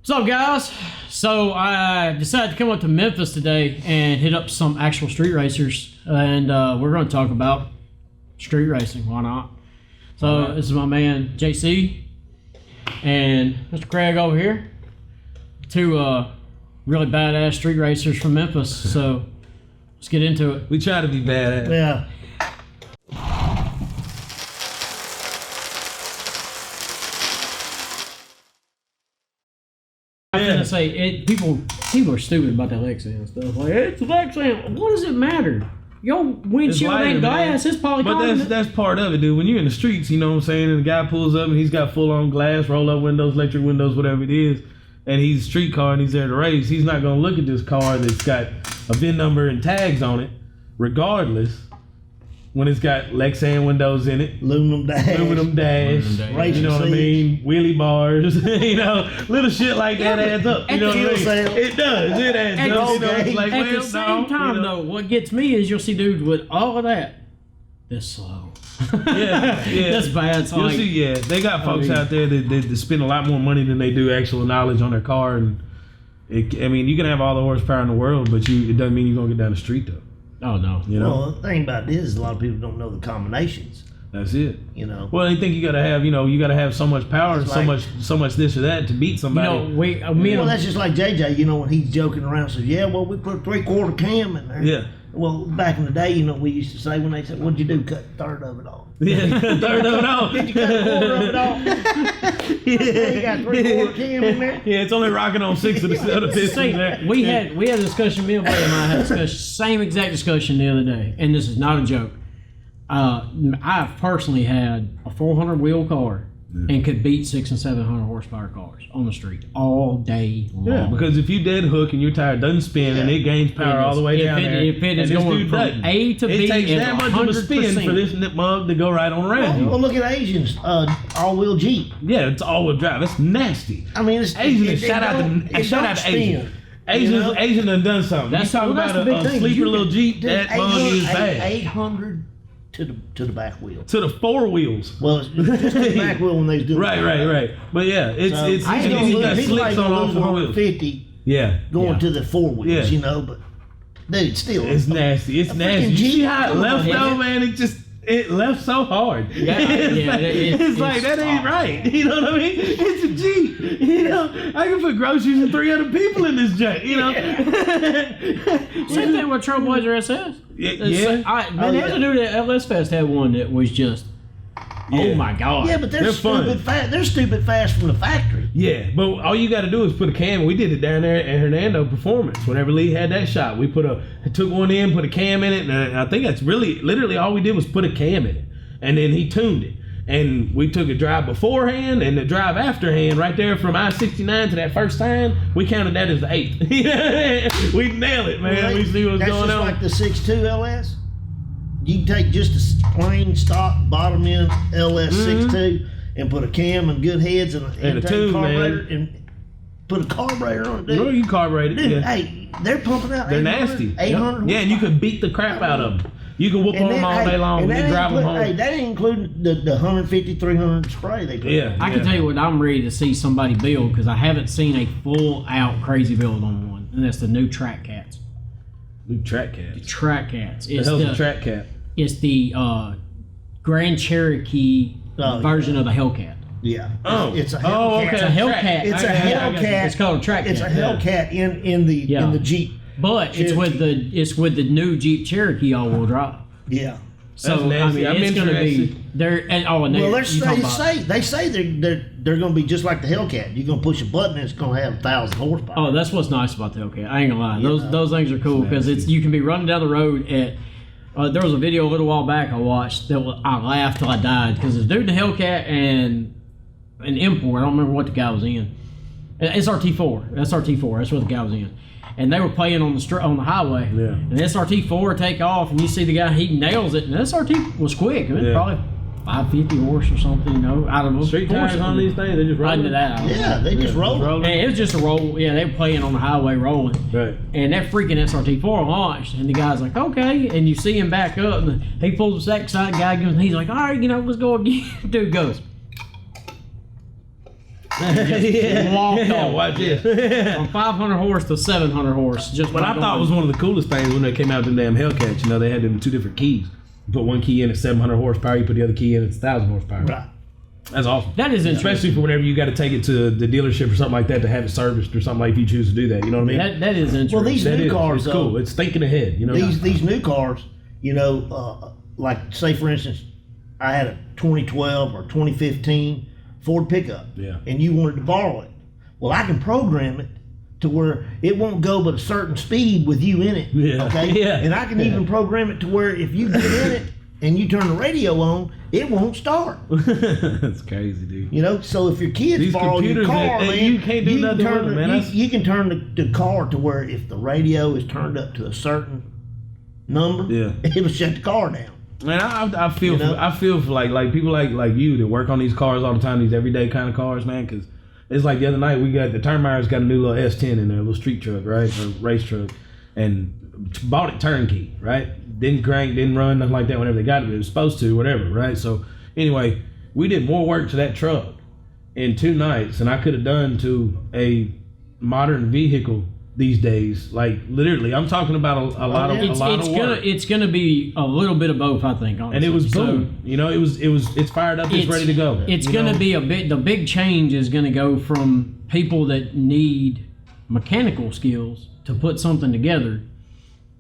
What's up, guys? So I decided to come up to Memphis today and hit up some actual street racers, and we're going to talk about street racing. Why not? So this is my man JC and Mr. Craig over here, two really badass street racers from Memphis. So let's get into it. We try to be badass. Yeah. I'm gonna say people are stupid about that Lexan and stuff. Like, it's Lexan. What does it matter? Your windshield ain't glass. It's polycarbonate. But that's part of it, dude. When you're in the streets, you know what I'm saying, and the guy pulls up and he's got full on glass, roll up windows, electric windows, whatever it is, and he's a street car and he's there to race. He's not gonna look at this car that's got a VIN number and tags on it, regardless. When it's got Lexan windows in it, aluminum dash, you know what I mean, wheelie bars, you know, little shit like that adds up. You know what I mean? It does. It adds up. You know, it's like, at the same time, though, what gets me is you'll see dudes with all of that. They're slow. Yeah. That's bad. So you'll see, they got folks out there that spend a lot more money than they do actual knowledge on their car, and you can have all the horsepower in the world, but it doesn't mean you're gonna get down the street though. Oh no! You know? Well, the thing about this is a lot of people don't know the combinations. That's it. You know. Well, they think you gotta have so much power and so much this or that to beat somebody. You know, that's just like JJ. You know, when he's joking around, says, "Yeah, well, we put a 3/4 cam in there." Yeah. Well, back in the day, you know, we used to say when they said, "What'd you do? Cut a third of it off." Yeah, third of it off. Did you cut a quarter of it off? Yeah, you got 3/4 cam in there. Yeah, it's only rocking on 6 of the pistons there. We had a discussion. Me and buddy of mine had a discussion, same exact discussion the other day, and this is not a joke. I've personally had a 400 wheel car and could beat 600 and 700 horsepower cars on the street all day long. Yeah, because if you dead hook and your tire doesn't spin and it gains power all the way down there, if it is going from A to B, it takes that much of a spin for this mug to go right on around. Well, look at Asians, all-wheel Jeep. Yeah, it's all-wheel drive. It's nasty. I mean, it's Asians. Shout out to Asians. Asians done something. That's talking about a sleeper little Jeep. That mug is bad. 800 to the back wheel. To the 4 wheels. Well, it's just the back wheel when they do Right. But yeah, it's he's got slicks on all 4 wheels. 50. Yeah. Going to the 4 wheels, you know, but dude, still. It's nasty. It's nasty. You see how it left though, man? It left so hard. It's like that ain't right. You know what I mean? It's a Jeep. You know, I can put groceries and 300 people in this jet. You know. Same thing with Trailblazer SS. There's a dude at LS Fest had one that was just. Oh my God! Yeah, but they're stupid fast. They're stupid fast from the factory. Yeah, but all you got to do is put a cam. We did it down there at Hernando Performance. Whenever Lee had that shot, we took one in, put a cam in it, and I think that's literally all we did was put a cam in it, and then he tuned it. And we took a drive beforehand and the drive afterhand right there from I-69 to that first time. We counted that as the 8th. We nailed it, man. We see what's going on. That's just like the 6.2 LS. You can take just a plain stock bottom end LS 6.2 and put a cam and good heads and a tube, carburetor, and put a carburetor on it. Dude. Well, you carburetor it. Dude, hey, they're pumping out. They're nasty. 800. Yeah, and you can beat the crap out of them. You can whoop on them all day long and drive them home. Hey, that ain't including the 150, 300 spray they put. Yeah, I can tell you what I'm ready to see somebody build because I haven't seen a full out crazy build on one, and that's the new Track Cats. New Track Cats. The Track Cats. It's the Track Cat. It's the Grand Cherokee version of the Hellcat. Yeah. It's a Hellcat. It's a Hellcat. It's a Hellcat. It's called a Track Cat. It's a Hellcat in the Jeep. But it's with the new Jeep Cherokee all-wheel drive. Yeah. So it's going to be there. They say they're going to be just like the Hellcat. You're going to push a button and it's going to have 1,000 horsepower. Oh, that's what's nice about the Hellcat. I ain't gonna lie. Those things are cool because you can be running down the road at. There was a video a little while back I watched that I laughed till I died because this dude in the Hellcat and an import. I don't remember what the guy was in. SRT4. SRT4. That's what the guy was in. And they were playing on the highway. Yeah. And SRT4 take off, and you see the guy, he nails it. And SRT was quick. It was probably 550 horse or something, you know. Out of street tires on these things, they just rolling it out. Yeah, they just rolling. It was just a roll. Yeah, they were playing on the highway rolling. Right. And that freaking SRT4 launched, and the guy's like, okay. And you see him back up, and he pulls the second side, guy goes, and he's like, all right, let's go again. Dude goes. Walked off. Watch this. From 500 horse to 700 horse. Just what I thought was one of the coolest things when they came out with the damn Hellcats. You know, they had them 2 different keys. You put one key in at 700 horsepower. You put the other key in at 1,000 horsepower. Right. That's awesome. That is interesting. Especially for whenever you got to take it to the dealership or something like that to have it serviced or something like if you choose to do that. You know what I mean? That is interesting. Well, these new cars, it's cool. It's thinking ahead. You know, these new cars, you know, like say for instance, I had a 2012 or 2015 Ford pickup, and you wanted to borrow it. Well, I can program it to where it won't go but a certain speed with you in it. And I can even program it to where if you get in it and you turn the radio on, it won't start. That's crazy, dude. You know, so if your kids borrow your car, you can't do nothing with them, man. You can turn the car to where if the radio is turned up to a certain number, it'll shut the car down. Man, I feel for like people like you that work on these cars all the time, these everyday kind of cars, man. Because it's like the other night we got the Turnmeyer's got a new little S10 in there, a little street truck, right, or race truck, and bought it turnkey, right. Didn't crank, didn't run, nothing like that whenever they got it. It was supposed to, whatever, right? So anyway, we did more work to that truck in 2 nights than I could have done to a modern vehicle these days. Like literally, I'm talking about a lot of work. It's gonna be a little bit of both, I think. Honestly. And it was boom. You know, it's fired up, it's ready to go. It's gonna be the big change is gonna go from people that need mechanical skills to put something together.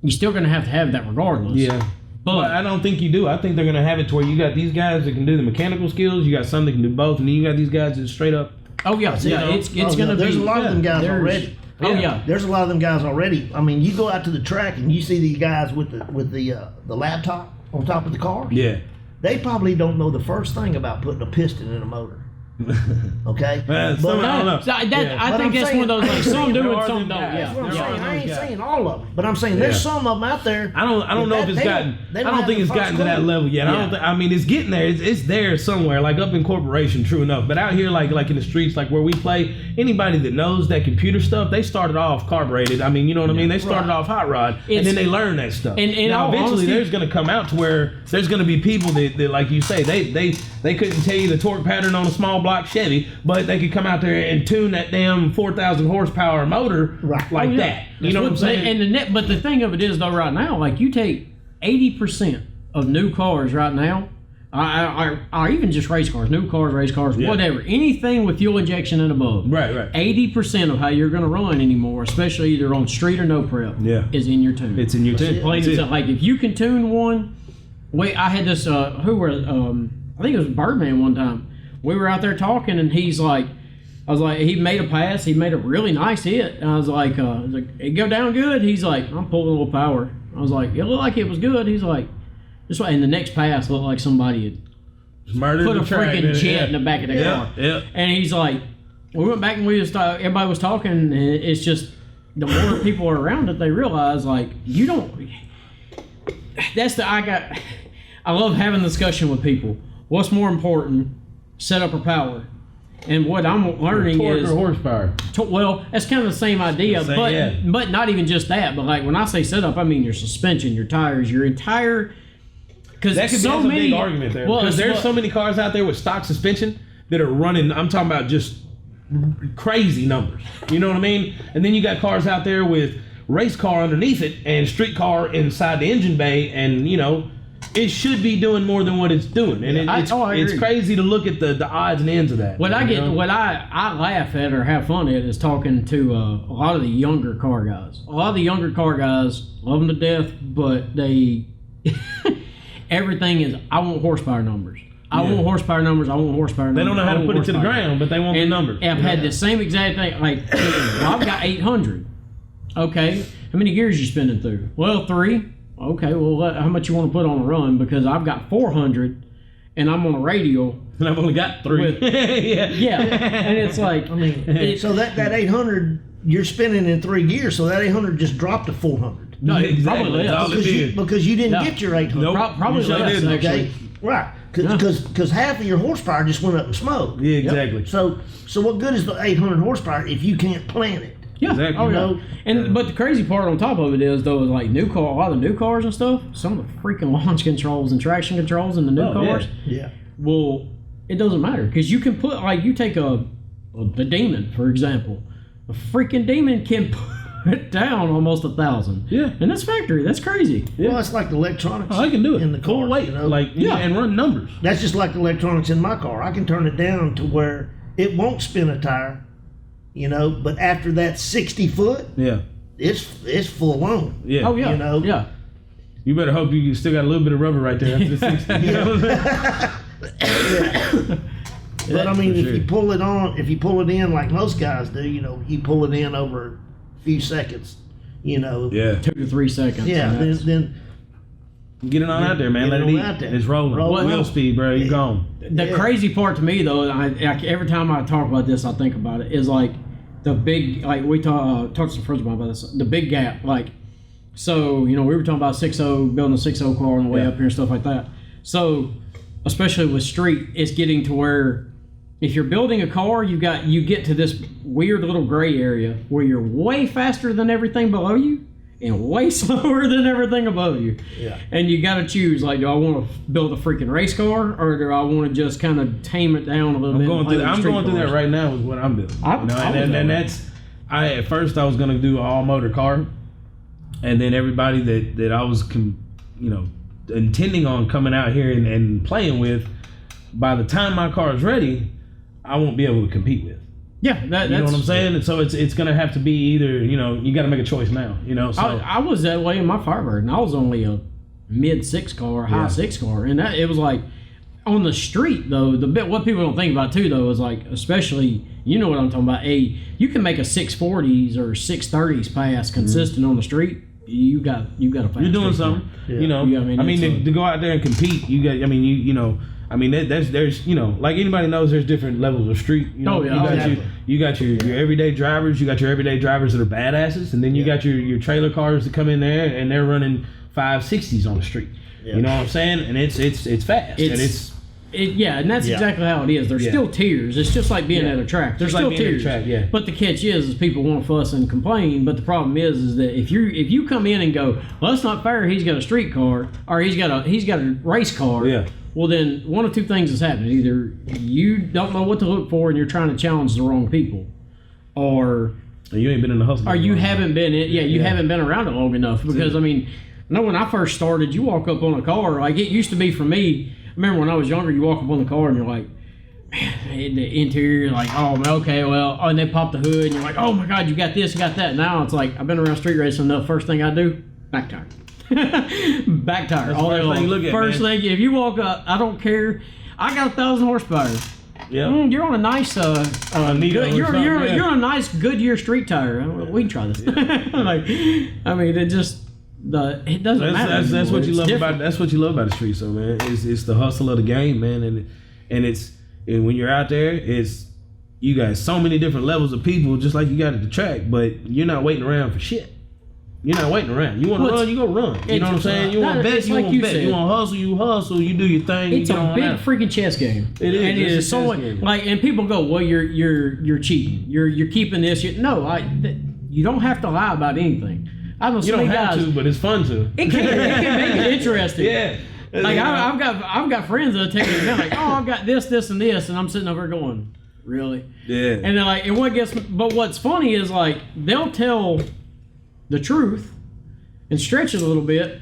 You're still going to have that regardless. Yeah. But I don't think you do. I think they're going to have it to where you got these guys that can do the mechanical skills, you got some that can do both, and then you got these guys that straight up. Oh, yeah. It's going to be. There's a lot of them guys already. There's a lot of them guys already. I mean, you go out to the track and you see these guys with the laptop on top of the car. Yeah. They probably don't know the first thing about putting a piston in a motor. Okay, I think that's one of those like some do and some don't. I ain't saying all of them, but I'm saying there's some of them out there. I don't know if it's gotten. I don't think it's gotten to that level yet. I mean, it's getting there. It's there somewhere, like up in corporation, true enough. But out here, like in the streets, like where we play, anybody that knows that computer stuff, they started off carbureted. I mean, you know what I mean? They started off hot rod, and then they learn that stuff. And now eventually, there's going to come out to where there's going to be people that, like you say, they couldn't tell you the torque pattern on a small block Chevy, but they could come out there and tune that damn 4,000 horsepower motor like that. You know what I'm saying? But the thing of it is, though, right now, like you take 80% of new cars right now, or even just race cars, new cars, race cars, whatever, anything with fuel injection and above. Right. 80% of how you're going to run anymore, especially either on street or no prep, is in your tune. It's in your tune. Like if you can tune one, I had this, I think it was Birdman one time. We were out there talking, and I was like, he made a pass. He made a really nice hit. And I was like, it go down good? He's like, I'm pulling a little power. I was like, it looked like it was good. He's like, just like, and the next pass looked like somebody had put a freaking jet in the back of the car. And he's like, we went back and everybody was talking, and it's just, the more people are around it, they realize, like, you don't, I love having a discussion with people. What's more important, setup or power? And what I'm learning is torque or horsepower. Well, that's kind of the same idea, but not even just that. But like when I say setup, I mean your suspension, your tires, your entire. Because that could be a big argument there. Because there's so many cars out there with stock suspension that are running. I'm talking about just crazy numbers. You know what I mean? And then you got cars out there with race car underneath it and street car inside the engine bay, and you know. It should be doing more than what it's doing, and it's crazy to look at the odds and ends of that. What I laugh at or have fun at is talking to a lot of the younger car guys. A lot of the younger car guys love them to death, but they everything is I want horsepower numbers. I want horsepower numbers. They don't know how to put it to the ground, but they want the numbers. I've had the same exact thing. Like I've got 800. Okay, how many gears you spinning through? Well, 3. Okay, well, how much you want to put on a run? Because I've got 400, and I'm on a radial. And I've only got 3. And it's like, I mean, so that 800 you're spinning in 3 gears, so that 800 just dropped to 400. No, exactly. Because you didn't get your 800. Nope. Probably less, actually. Right, because half of your horsepower just went up in smoke. Yeah, exactly. So what good is the 800 horsepower if you can't plant it? Yeah, exactly. But the crazy part on top of it is though, is like a lot of the new cars and stuff. Some of the freaking launch controls and traction controls in the new cars. Yeah. Well, it doesn't matter because you can put you take a the Demon, for example. A freaking Demon can put down almost 1,000. Yeah. In this factory, that's crazy. Yeah. Well, it's like the electronics. I can do it in the car. Weight, and run numbers. That's just like the electronics in my car. I can turn it down to where it won't spin a tire, but after that 60 foot, it's full on. Yeah. Oh yeah. Yeah. You better hope you still got a little bit of rubber right there after the 60. You know what I'm saying? But I mean, if you pull it in like most guys do, you pull it in over a few seconds, Yeah. 2 to 3 seconds. Yeah. Then get it on out there, man. Let it eat. It's rolling. Wheel speed, bro. You gone. The crazy part to me, though, every time I talk about this, I think about it, is like the big, like we talked to some friends of mine about this, the big gap. Like, so, we were talking about 6.0, building a 6.0 car on the way up here and stuff like that. So, especially with street, it's getting to where if you're building a car, you get to this weird little gray area where you're way faster than everything below you and way slower than everything above you. Yeah. And you got to choose, like, do I want to build a freaking race car or do I want to just kind of tame it down a little bit? I'm going through that right now with what I'm building. At first I was going to do an all motor car, and then everybody that I was intending on coming out here and playing with, by the time my car is ready, I won't be able to compete with. Yeah, you know what I'm saying? And so it's going to have to be either, you got to make a choice now, So I was that way in my Firebird, and I was only a mid-6 car, high 6 car, and it was like, on the street, though, what people don't think about, too, though, is like, especially, what I'm talking about, you can make a 640s or 630s pass consistent on the street. You got a fast. You're doing something, to go out there and compete. There's like anybody knows, there's different levels of street. You got your everyday drivers. You got your everyday drivers that are badasses, and then you got your trailer cars that come in there and they're running 560s on the street. Yeah. You know what I'm saying? And it's fast. And that's exactly how it is. There's still tiers. It's just like being at a track. There's still tiers. But the catch is people want to fuss and complain. But the problem is that if you come in and go, well, that's not fair. He's got a street car or he's got a race car. Yeah. Well, then one of two things has happened. Either you don't know what to look for and you're trying to challenge the wrong people, or you ain't been in the hustle. Or you haven't been haven't been around it long enough. Because when I first started, you walk up on a car, like it used to be for me. I remember when I was younger, you walk up on the car and you're like, man, the interior, like, oh, okay, well, and they pop the hood and you're like, oh my God, you got this, you got that. Now it's like, I've been around street racing enough. First thing I do, back tire. Back tire. That's all the first thing you look at, First thing, if you walk up, I don't care. I got 1,000 horsepower. Yeah. You're on a nice, you're on a nice Goodyear street tire. We can try this. It just. It doesn't matter. That's what you love about. That's what you love about the street, so man. It's the hustle of the game, man, and when you're out there, you got so many different levels of people, just like you got at the track. But you're not waiting around for shit. You're not waiting around. You want to run, you go run. You know what I'm saying? You want to bet, you want to bet. You want to hustle, you hustle. You do your thing. It's a big freaking chess game. It is. And it is so like, and people go, well, you're cheating. You're keeping this. No, you don't have to lie about anything. I know you don't have to, but it's fun to. It can make it interesting. Yeah. Like I've got friends that take it down like, oh, I've got this, and this, and I'm sitting over going, really? Yeah. And they're like, but what's funny is like they'll tell the truth and stretch it a little bit,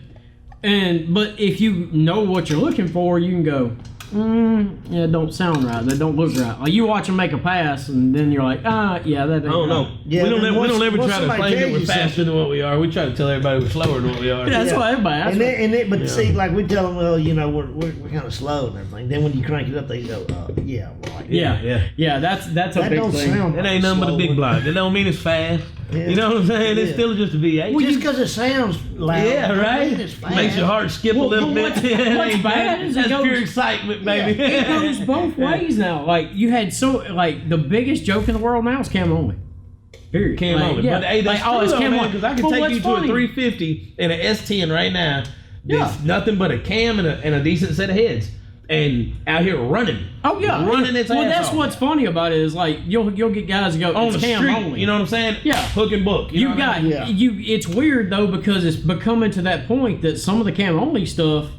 but if you know what you're looking for, you can go, it don't sound right. That don't look right. Like you watch them make a pass, and then you're like, that ain't I don't know. Right. Yeah, we don't ever try to claim that we're faster than what we are. We try to tell everybody we're slower than what we are. Yeah, that's why everybody. But see, like we tell them, well, we're kind of slow and everything. Then when you crank it up, they go, yeah, right. Yeah. That's a big thing. It ain't nothing but a big block. That don't mean it's fast. Yeah. You know what I'm saying? It's still just a V8. Well, just because it sounds loud. Yeah, right? Makes your heart skip a little bit. What's bad is that's pure excitement, baby. Yeah. It goes both ways now. Like, you had the biggest joke in the world now is cam only. Period. Cam only. Yeah. But hey, that's true, it's cam only. Because I can take you to a 350 and an S10 right now. That's nothing but a cam and a decent set of heads. And out here running. Oh yeah, running its ass off. That's what's funny about it is like you'll get guys that go on it's the cam street, only. You know what I'm saying? Yeah, hook and book. It's weird though because it's becoming to that point that some of the cam only stuff,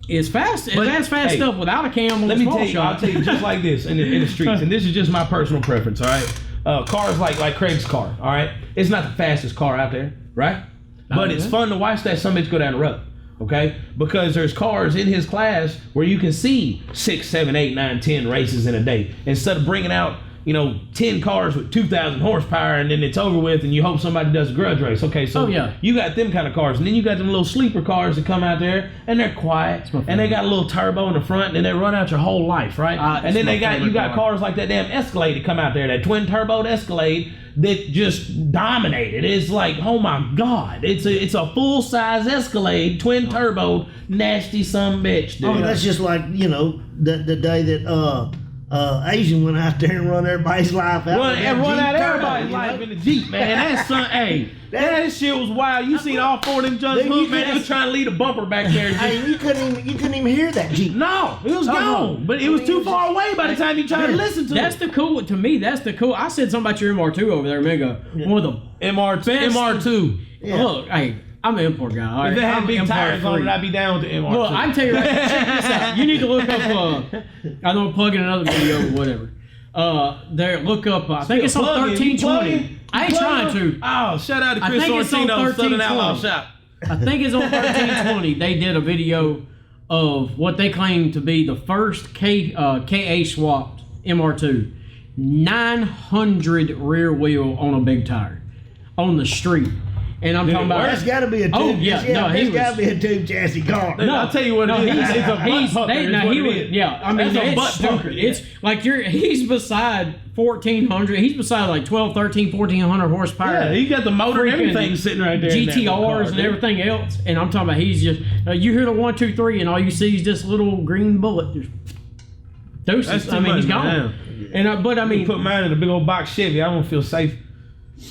It's fast. It's fast stuff without a cam on let the me small tell you, shot. I'll tell you just like this in the streets, and this is just my personal preference, all right? Cars like Craig's car, all right? It's not the fastest car out there, right? But it's fun to watch that some bitch go down the road, okay? Because there's cars in his class where you can see 6, 7, 8, 9, 10 races in a day. Instead of bringing out, 10 cars with 2,000 horsepower and then it's over with and you hope somebody does a grudge race. Okay, so you got them kind of cars. And then you got them little sleeper cars that come out there and they're quiet and they got a little turbo in the front and then they run out your whole life, right? And then you got cars like that damn Escalade that come out there, that twin turbo Escalade that just dominated. It's like, oh my God, it's a full size Escalade, twin turbo, nasty some bitch, dude. Oh, that's just like, the day that Asian went out there and run everybody's life out. Run out everybody's life in the Jeep, man. That shit was wild. You seen all 4 of them just hook, man. They was trying to lead a bumper back there. Hey, you couldn't even hear that Jeep. No, it was gone. But it was too far away by the time you tried to listen to it. That's the cool. To me, that's the cool. I said something about your MR2 over there a minute ago. One of the MR2. Yeah. Look, hey, I'm an import guy. Right? If it had big tires on it, I'd be down with the MR2. Look, I can tell you right now, check this out. You need to look up, I know I'm plugging another video or whatever. Look up, I think it's on 1320. I ain't trying to. Oh, shout out to Chris Sortino, Southern Outlaw Shop. I think it's on 1320. They did a video of what they claim to be the first KA swapped MR2. 900 rear wheel on a big tire on the street. And I'm talking about. That's got to be a tube. Oh yeah, it's got to be a tube chassis car. No, I'll tell you what it is. It's a butt pucker. Yeah, I mean it's a butt stupid. pucker. It's like he's beside 1400. He's beside like 12, 13, 1400 horsepower. Yeah, he got the motor and everything sitting right there. GTRs and everything else. And I'm talking about he's just you hear the 1, 2, 3, and all you see is this little green bullet. Just deuces. I mean, he's gone. Man. And but I mean, put mine in a big old box Chevy. I don't feel safe.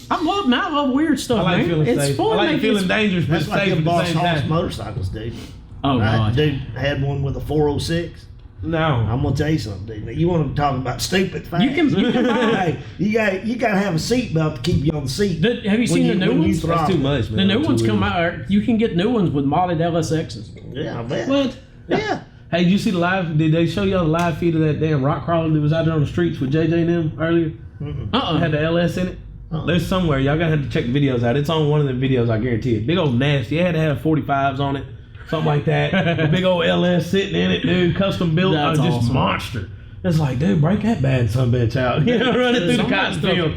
I love weird stuff. I like man. feeling It's safe. fun. I like feeling dangerous, but That's like safe them at the Boss same Hoss time. motorcycles, dude. Oh God, dude had one with a 406. No, I'm gonna tell you something, dude. Now, you want to talk about stupid things? You can hey, you gotta have a seatbelt to keep you on the seat. Have you seen the new ones? That's too much, man. The new ones come out. You can get new ones with modded LSXs. Yeah, I bet. What? Yeah. Hey, did you see the live? Did they show y'all the live feed of that damn rock crawler that was out there on the streets with JJ and them earlier? It had the LS in it. There's somewhere. Y'all gotta have to check the videos out. It's on one of the videos, I guarantee it. Big old nasty. It had to have 45s on it. Something like that. A big old LS sitting in it, dude. Custom built. That's just awesome. Monster. It's like, dude, break that bad sumbitch out. You know, running through the cotton field.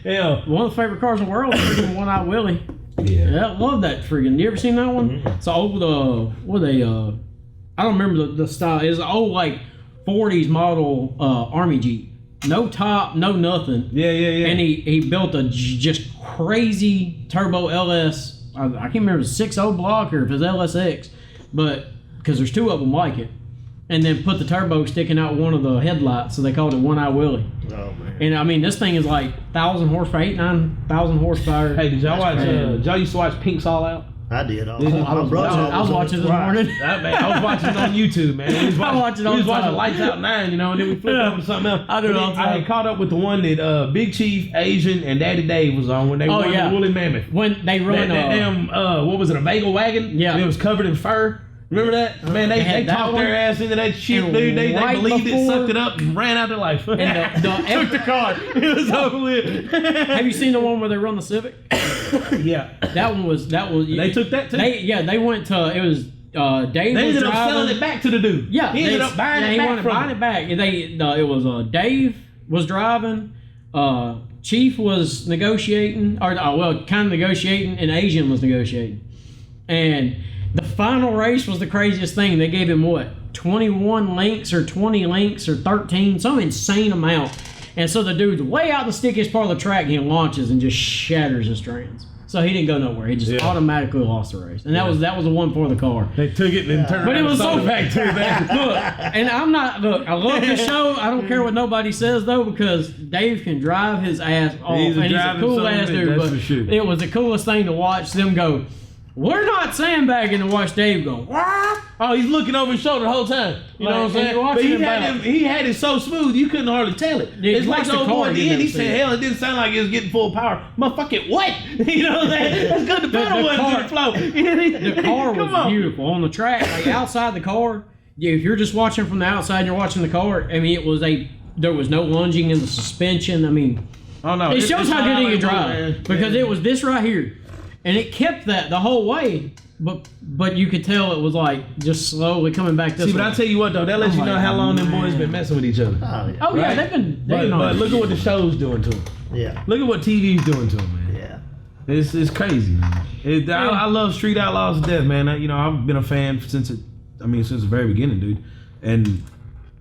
Yeah. One of the favorite cars in the world is freaking One Eye Willie. Yeah. I love that freaking. You ever seen that one? It's an old, I don't remember the style. It's an old, like, 40s model Army Jeep. No top, no nothing. Yeah. And he built a just crazy turbo LS. I can't remember if it's 6.0 block or if it's LSX, but because there's 2 of them like it. And then put the turbo sticking out one of the headlights, so they called it One Eye Willie. Oh man. And I mean, this thing is like 1,000 horsepower, 9,000 horsepower. Hey, did y'all watch? Y'all used to watch Pink's All Out? I did. I was watching this morning. I was watching it on YouTube, man. We was watching Lights Out 9, and then we flipped over to something else. I do it all the time. I had caught up with the one that Big Chief, Asian, and Daddy Dave was on when they won the Woolly Mammoth. When they run that damn, what was it, a Bagel wagon? Yeah. And it was covered in fur. Remember that? Man, they talked their ass into that shit, dude. They believed it, sucked it up, and ran out their life. And took the car. It was over with. Have you seen the one where they run the Civic? Yeah. That was. They took that too? They went to, it was, Dave They was ended driving. up selling it back to the dude. Yeah. He ended up buying it back from buying it back. It was Dave was driving, Chief was negotiating, kind of negotiating, and Asian was negotiating. And the final race was the craziest thing. They gave him what? 21 links or 20 links or 13, some insane amount. And so the dude's way out the stickiest part of the track, and he launches and just shatters his strands. So he didn't go nowhere. He just automatically lost the race. And that was the one for the car. They took it and turned but around it was so back to that. Look, and I love the show. I don't care what nobody says though, because Dave can drive his ass off. He's a and he's a cool ass dude. That's But for sure. it was the coolest thing to watch them go we're not sandbagging to watch Dave go, what? Oh, he's looking over his shoulder the whole time. You know what I'm saying? But he had it so smooth, you couldn't hardly tell it. It's like the old boy at the end, he said, hell, it didn't sound like it was getting full power. Motherfucking what? You know what I'm saying? That's good. The pedal wasn't to the flow. The car was beautiful. On the track, like outside the car, if you're just watching from the outside and you're watching the car, I mean, there was no lunging in the suspension. I mean, it shows how good he can drive. Because it was this right here. And it kept that the whole way. But you could tell it was like just slowly coming back this way. But I tell you what though, that lets you know how long them boys been messing with each other. Oh yeah, they've been. But look at what the show's doing to them. Yeah. Look at what TV's doing to them, man. Yeah. It's crazy, man. I love Street Outlaws to death, man. I've been a fan since the very beginning, dude.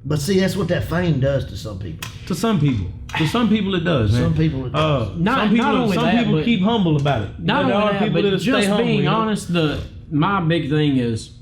But see, that's what that fame does to some people. To some people it does, man. Some people it does. Some people keep humble about it. Not only that, but just being honest, my big thing is,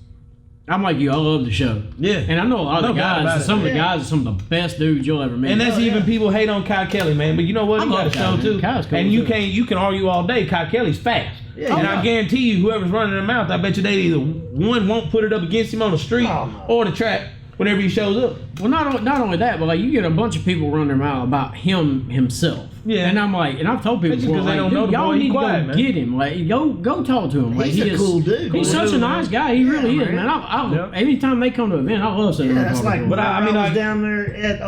I'm like you, I love the show. Yeah. And I know a lot of the guys, some of the guys are some of the best dudes you'll ever meet. And that's even people hate on Kyle Kelly, man. But you know what? He got a show too. Cool and you can argue all day. Kyle Kelly's fast. Yeah, and I guarantee you, whoever's running their mouth, I bet you they either one won't put it up against him on the street or the track whenever he shows up. Well, not only that, but like you get a bunch of people running their mouth about himself. Yeah. And I'm like, and I've told people before, like, y'all need to go get him. Like, go talk to him. Like, he's a cool dude. He's such a nice guy. He really is, man. Anytime they come to an event, I love sitting there. That's like, but I was down there at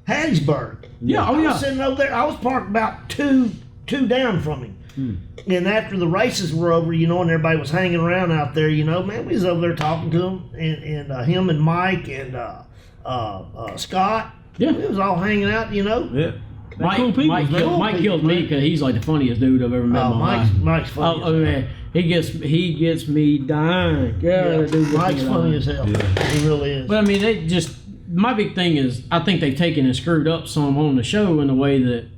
Hattiesburg. Yeah. I was sitting over there. I was parked about two down from him. And after the races were over, and everybody was hanging around out there, man, we was over there talking to him, and him and Mike and Scott. Yeah, we was all hanging out, Yeah. Mike killed me because he's like the funniest dude I've ever met in my life. Mike's funny. Oh man, he gets me dying. Mike's funny as hell. Yeah. He really is. But I mean, my big thing is I think they've taken and screwed up some on the show in the way that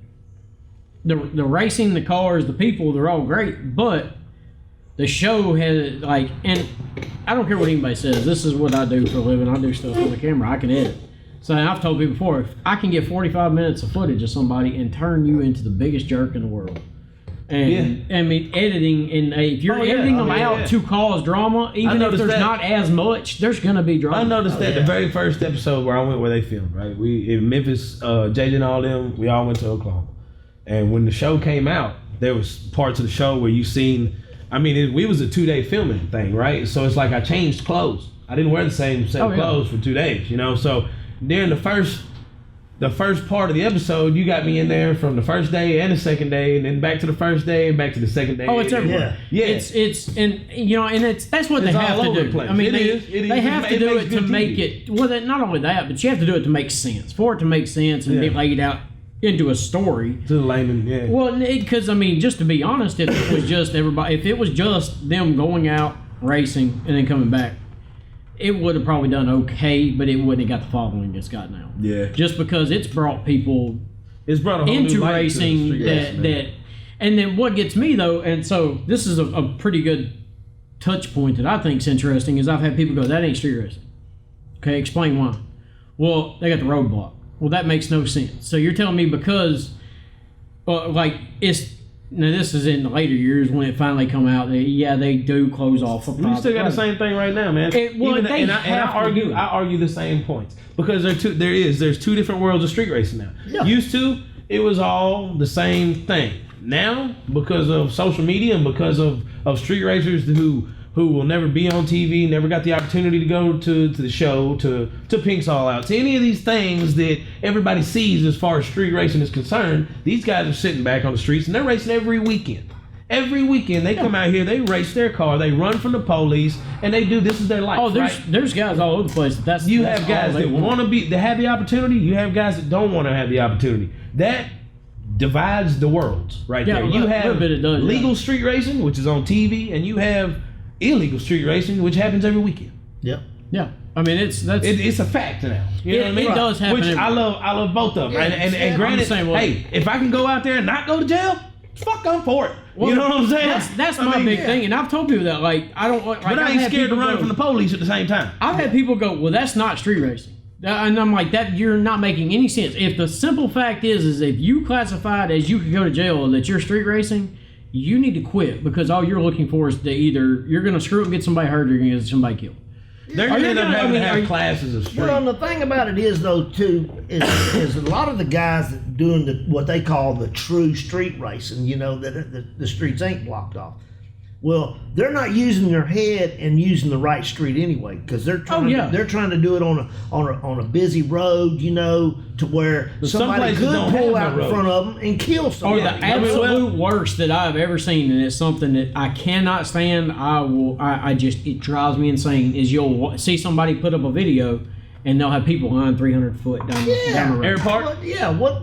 the racing, the cars, the people, they're all great, but the show has and I don't care what anybody says. This is what I do for a living. I do stuff on the camera. I can edit. So I've told people before, if I can get 45 minutes of footage of somebody and turn you into the biggest jerk in the world. And I mean, editing, and if you're editing them out to cause drama, even if there's not as much, there's going to be drama. I noticed that the very first episode where I went where they filmed, right? We in Memphis, JJ and all them, we all went to Oklahoma. And when the show came out, there was parts of the show where you seen, we was a 2-day filming thing, right? So it's like I changed clothes. I didn't wear the same clothes for 2 days, So during the first part of the episode, you got me in there from the first day and the second day, and then back to the first day and back to the second day. Oh, it's everywhere. Yeah. It's and that's what they have to do. I mean, they have to do it to make it. Well, not only that, but you have to do it to make sense. For it to make sense and be laid out into a story to the layman. Yeah. Well, because just to be honest, if it was just everybody, if it was just them going out racing and then coming back, it would have probably done okay, but it wouldn't have got the following it's got now. Yeah. Just because it's brought people a whole into new racing to the that and then what gets me though, and so this is a pretty good touch point that I think is interesting, is I've had people go, that ain't street racing. Okay, explain why. Well, they got the roadblock. Well, that makes no sense. So you're telling me because now this is in the later years when it finally come out. They do close off. We still got the same thing right now, man. I argue the same points because there's two different worlds of street racing now. Yeah. Used to, it was all the same thing. Now, because of social media and because of street racers who will never be on TV, never got the opportunity to go to the show, to Pink's All Out, to any of these things that everybody sees as far as street racing is concerned, these guys are sitting back on the streets and they're racing every weekend. Every weekend they come out here, they race their car, they run from the police, and this is their life. Oh, there's guys all over the place. You have guys that want to be, that have the opportunity. You have guys that don't want to have the opportunity. That divides the worlds right there. You have legal street racing, which is on TV, and you have illegal street racing, which happens every weekend. Yep. Yeah. I mean, it's a fact now. You know what I mean? It does happen. Which I love both of them. And granted, hey, if I can go out there and not go to jail, fuck, I'm for it. Well, you know what I'm saying? That's my big thing, and I've told people that. I don't. But I ain't scared to run from the police at the same time. I've had people go, well, that's not street racing. And I'm like, that you're not making any sense. If the simple fact is if you classified as you could go to jail that you're street racing, you need to quit because all you're looking for is to either you're going to screw up and get somebody hurt or you're going to get somebody killed. They're going to end up having to have classes of street. Well, the thing about it is, though, too, is a lot of the guys that doing what they call the true street racing, you know, that the streets ain't blocked off. Well, they're not using their head and using the right street anyway, because they're trying to do it on a busy road, you know, to where somebody could pull out in front of them and kill somebody. Or the absolute worst that I've ever seen, and it's something that I cannot stand. It drives me insane. Is you'll see somebody put up a video and they'll have people lying 300 foot down the road. Airport?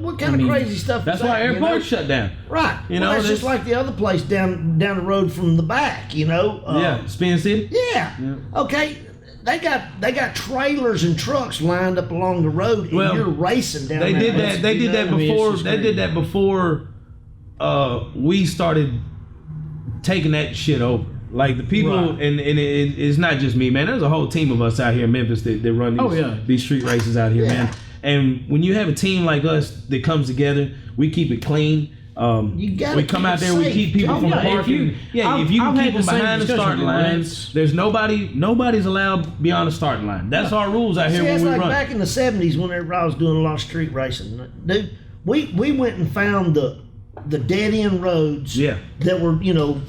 What kind of crazy stuff that's is that? Why airports shut down. Right. That's just like the other place down the road from the back, you know. Spin City? Yeah. Okay. They got trailers and trucks lined up along the road, and you're racing down there. They did that before. They did that before we started taking that shit over. Like the people, and it's not just me, man. There's a whole team of us out here in Memphis that run these street races out here, man. And when you have a team like us that comes together, we keep it clean. We come out there, we keep people from parking. If you can keep them behind the starting lines, there's nobody's allowed beyond the starting line. That's our rules out here when we run. Back in the 70s when everybody was doing a lot of street racing, dude, we went and found the dead end roads that were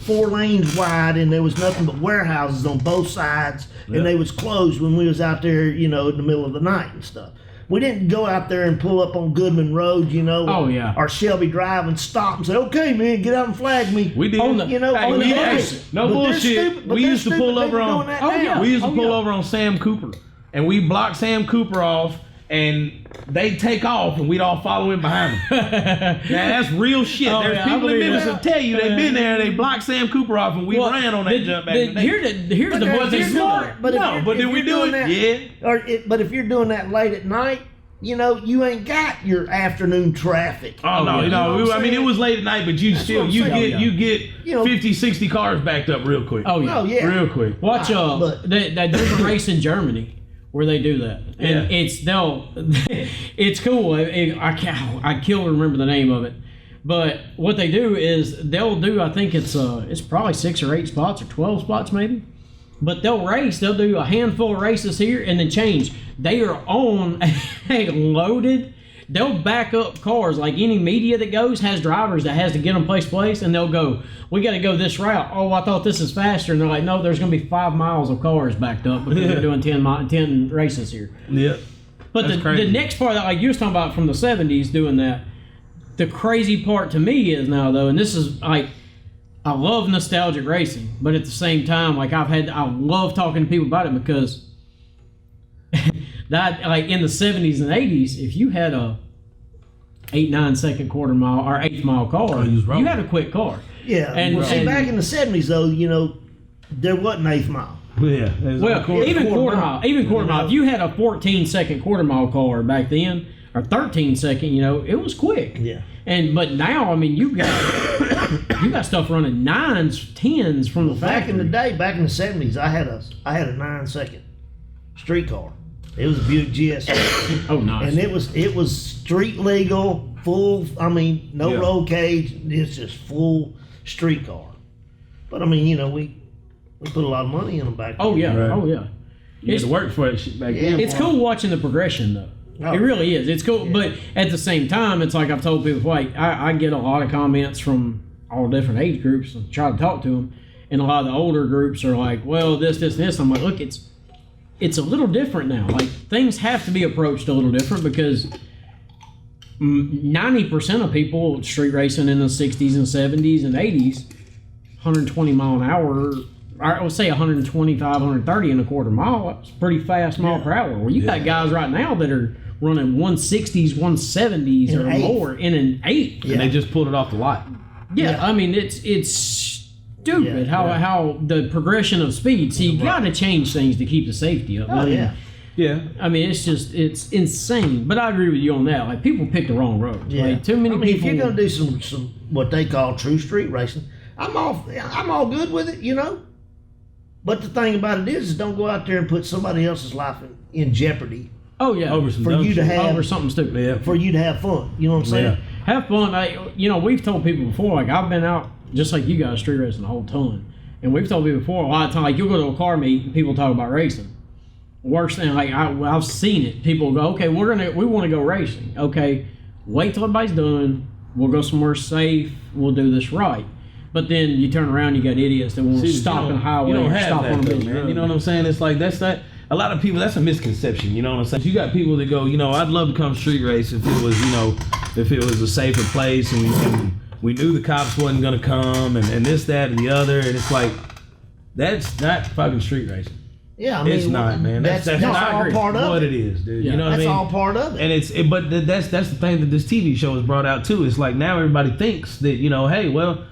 4 lanes wide, and there was nothing but warehouses on both sides, and they was closed when we was out there in the middle of the night and stuff. We didn't go out there and pull up on Goodman Road, or Shelby Drive and stop and say, "Okay, man, get out and flag me." We did. No bullshit. We used to pull over on Sam Cooper, and we blocked Sam Cooper off. And they take off, and we'd all follow in behind them. Now that's real shit. There's people in Memphis that tell you they've been there and they blocked Sam Cooper off, and we ran on that jump back in the day. Here's the most smart. But did we do it? But if you're doing that late at night, you ain't got your afternoon traffic. Oh no, I mean it was late at night, but you get 50, 60 cars backed up real quick. Oh yeah, real quick. Watch there's a race in Germany where they do that, and it's cool. I can't remember the name of it, but what they do is they'll do. I think it's probably 6 or 8 spots or 12 spots maybe, but they'll do a handful of races here and then change. They are on a loaded. They'll back up cars. Like any media that goes has drivers that has to get them place to place, and they'll go, "We got to go this route." "Oh, I thought this is faster." And they're like, "No, there's going to be 5 miles of cars backed up because they're doing 10 races here." Yeah. But the next part that, like you was talking about from the 70s doing that, the crazy part to me is now though, and this is like, I love nostalgic racing, but at the same time, like I love talking to people about it because that, like in the 70s and 80s, if you had a 8-9 second quarter mile or 8th mile car, you had a quick car. Yeah, and back in the 70s though, there wasn't 8th mile. Yeah, even quarter mile. If you had a 14 second quarter mile car back then, or 13 second, it was quick. Yeah. But now, I mean, you got stuff running 9s, 10s from the factory. Back in the 70s, I had a 9 second street car. It was a Buick GS. Oh, nice. And it was street legal, full. I mean, no roll cage. It's just full street car. But I mean, we put a lot of money in them back then. Oh yeah, right. Oh yeah. You had to work for it back then. It's cool watching the progression though. Oh, it really is. It's cool, but at the same time, it's like I've told people, like I get a lot of comments from all different age groups and try to talk to them, and a lot of the older groups are like, "Well, this." I'm like, look, it's a little different now. Like things have to be approached a little different because 90% of people street racing in the 60s and 70s and 80s, 120 mile an hour. I would say 125, 130 in a quarter mile. That's pretty fast mile per hour. Well, you got guys right now that are running 160s, 170s or more in an 8. And they just pulled it off the lot. Yeah. I mean, it's stupid how the progression of speed. So you got to change things to keep the safety up. Yeah. I mean, it's insane. But I agree with you on that. Like people pick the wrong road. Yeah. Like too many people. If you're gonna do some what they call true street racing, I'm all good with it, But the thing about it is don't go out there and put somebody else's life in jeopardy. Oh yeah, over something stupid. For you to have fun. You know what I'm saying? Yeah. Have fun. We've told people before. Like I've been out just like you guys, street racing a whole ton. And we've told people before, a lot of times, like you'll go to a car meet and people talk about racing. Worse than like I've seen it. People go, okay, we want to go racing. Okay, wait till everybody's done. We'll go somewhere safe. We'll do this right. But then you turn around, you got idiots that want to stop on the highway. You don't have stop that, on though, man. You know what I'm saying? It's like that's not. A lot of people, that's a misconception. You know what I'm saying? You got people that go, I'd love to come street race if it was, if it was a safer place and we knew the cops wasn't gonna come and this, that, and the other. And it's like, that's not fucking street racing. Yeah, I mean, it's not, man. That's not all part of what it is, dude. Yeah. You know what I mean? That's all part of it. And but that's the thing that this TV show has brought out too. It's like now everybody thinks that hey, well,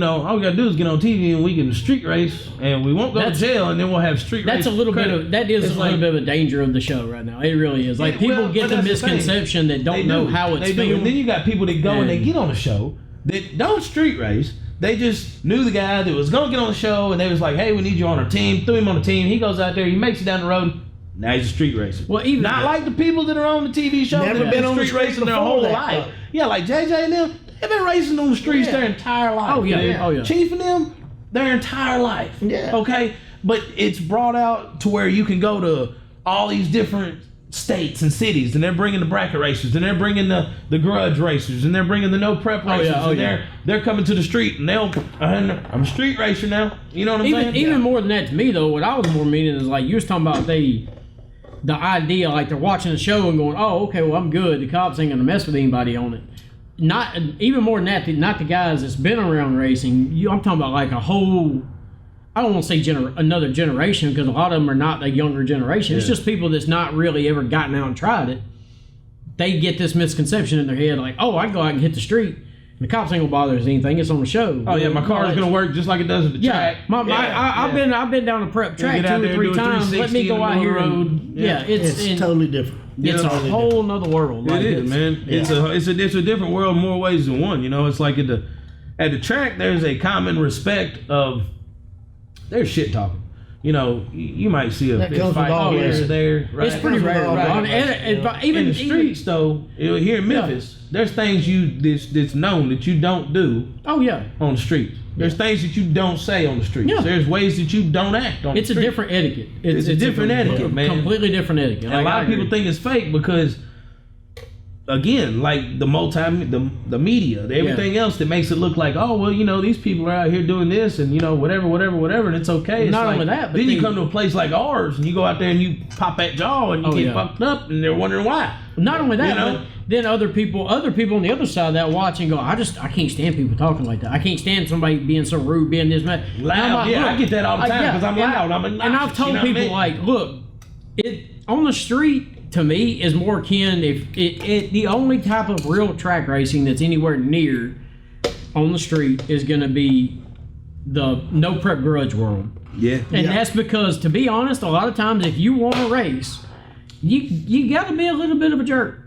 all we gotta do is get on TV and we can street race and we won't go to jail and then we'll have street race. That's a little bit of little bit of a danger of the show right now. It really is. Like people get the misconception that don't know how it's filmed. And then you got people that go and they get on the show that don't street race. They just knew the guy that was gonna get on the show and they was like, hey, we need you on our team. Threw him on the team. He goes out there, he makes it down the road. Now he's a street racer. Well, even not like the people that are on the TV show that have been on street racing their whole life. Yeah, like JJ and them. They've been racing on the streets their entire life. Oh yeah. Chief and them, their entire life. Yeah. Okay? But it's brought out to where you can go to all these different states and cities, and they're bringing the bracket racers, and they're bringing the grudge racers, and they're bringing the no prep racers, they're coming to the street, and I'm a street racer now. You know what I'm saying? Even more than that to me though, what I was more meaning is like you was talking about the idea, like they're watching the show and going, oh, okay, well I'm good. The cops ain't gonna mess with anybody on it. Not even more than that, not the guys that's been around racing. I'm talking about like a whole. I don't want to say another generation because a lot of them are not the younger generation. Yeah. It's just people that's not really ever gotten out and tried it. They get this misconception in their head like, oh, I can go out and hit the street. The cops ain't gonna bother us with anything. It's on the show. Oh yeah, my car's gonna work just like it does at the track. I've been down the prep track 2 or 3 times. Let me go out here and it's totally different. It's a whole nother world. It is, man. It's a different world in more ways than one. It's like at the track there's a common respect of there's shit talking. You might see a fist fight here or there. Right? It's pretty rare. Right? Even in the streets, though, here in Memphis, there's things that's known that you don't do. Oh yeah. On the streets. There's things that you don't say on the streets. Yeah. There's ways that you don't act on the streets. It's a different etiquette. It's a different etiquette, man. Completely different etiquette. And a lot of people think it's fake because, again, like the media, everything else that makes it look like, oh, well, these people are out here doing this and, whatever, and it's okay. It's not only that, but then you come to a place like ours and you go out there and you pop that jaw and you get fucked up and they're wondering why. Not only that, but then other people on the other side of that watch and go, I can't stand people talking like that. I can't stand somebody being so rude, being this mad. Loud, I get that all the time because I'm loud. I'm obnoxious, and I've told people like, look, it on the street to me is more akin if the only type of real track racing that's anywhere near on the street is going to be the no prep grudge world. Yeah, and that's because, to be honest, a lot of times if you want to race, you got to be a little bit of a jerk.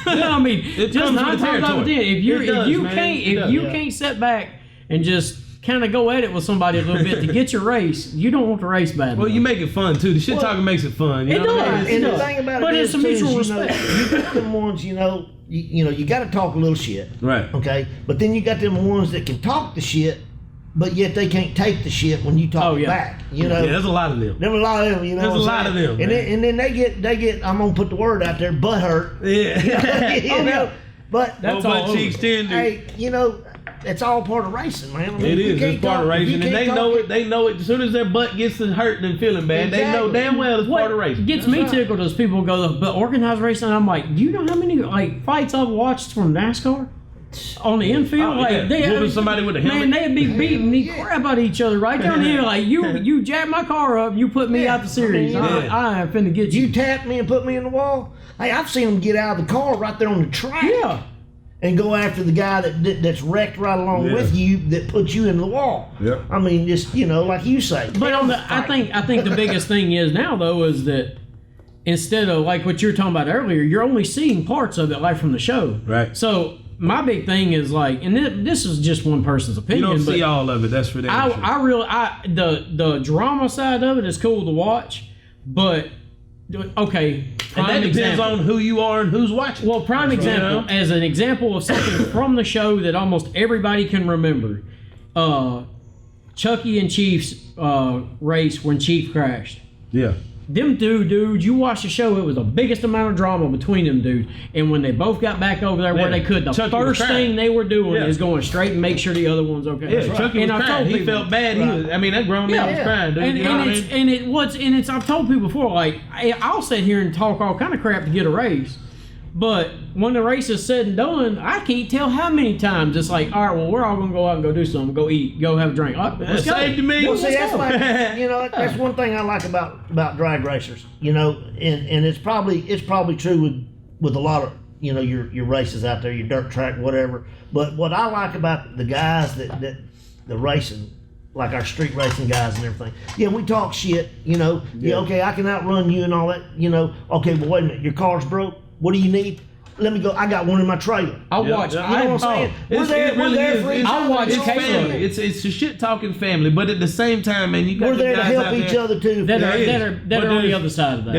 I mean, it just 9 times out of 10, if you can't sit back and just kind of go at it with somebody a little bit to get your race, you don't want to race bad. Well, you make it fun too. The shit talking makes it fun. You know what I mean? And the thing about it is, it's a mutual respect. You got them ones, you got to talk a little shit, right? Okay, but then you got them ones that can talk the shit, but yet they can't take the shit when you talk back. Yeah, there's a lot of them. There's a lot of them. There's a lot of them. And then they get. I'm gonna put the word out there. Butt hurt. Yeah. But that's all. Cheeks tender. Hey, it's all part of racing, man. I mean, it is. It's part of racing, and they know it. They know it. As soon as their butt gets to hurting and feeling bad, they know damn well it's part of racing. Gets me tickled as people go, but organized racing. I'm like, do you know how many fights I've watched from NASCAR? On the infield, whooping somebody with a helmet. Man, they'd be beating the crap out of each other right down here. Like you jacked my car up, you put me out the series. I ain't finna get you. You tapped me and put me in the wall. Hey, I've seen them get out of the car right there on the track. Yeah. And go after the guy that's wrecked right along with you that put you in the wall. Yeah. I mean, just like you say. But I think the biggest thing is now though is that instead of like what you were talking about earlier, you're only seeing parts of it like from the show. Right. So my big thing is like, and this is just one person's opinion. You don't see all of it. That's for them. The drama side of it is cool to watch, but okay. And that depends on who you are and who's watching. Well, prime example, as an example of something from the show that almost everybody can remember, Chucky and Chief's race when Chief crashed. Yeah. Them dudes, you watch the show, it was the biggest amount of drama between them dudes. And when they both got back over there where they could, the first thing they were doing is going straight and make sure the other one's okay. Yeah, Chucky was crying. He felt bad. That grown man was crying, dude. I've told people before, like, I'll sit here and talk all kind of crap to get a race. But when the race is said and done, I can't tell how many times it's like, all right, well, we're all gonna go out and go do something, go eat, go have a drink. Let's go. Same to me. Well, see, that's like, that's one thing I like about drag racers, and it's probably true with a lot of your races out there, your dirt track, whatever. But what I like about the guys that the racing, like our street racing guys and everything, we talk shit, okay, I can outrun you and all that, okay, but wait a minute, your car's broke. What do you need? Let me go. I got one in my trailer. I'll watch. You know what I'm saying? We're there for each other. I'll watch family. It's a shit talking family, but at the same time, man, you got we're there to help each other too. That are on the other side of that.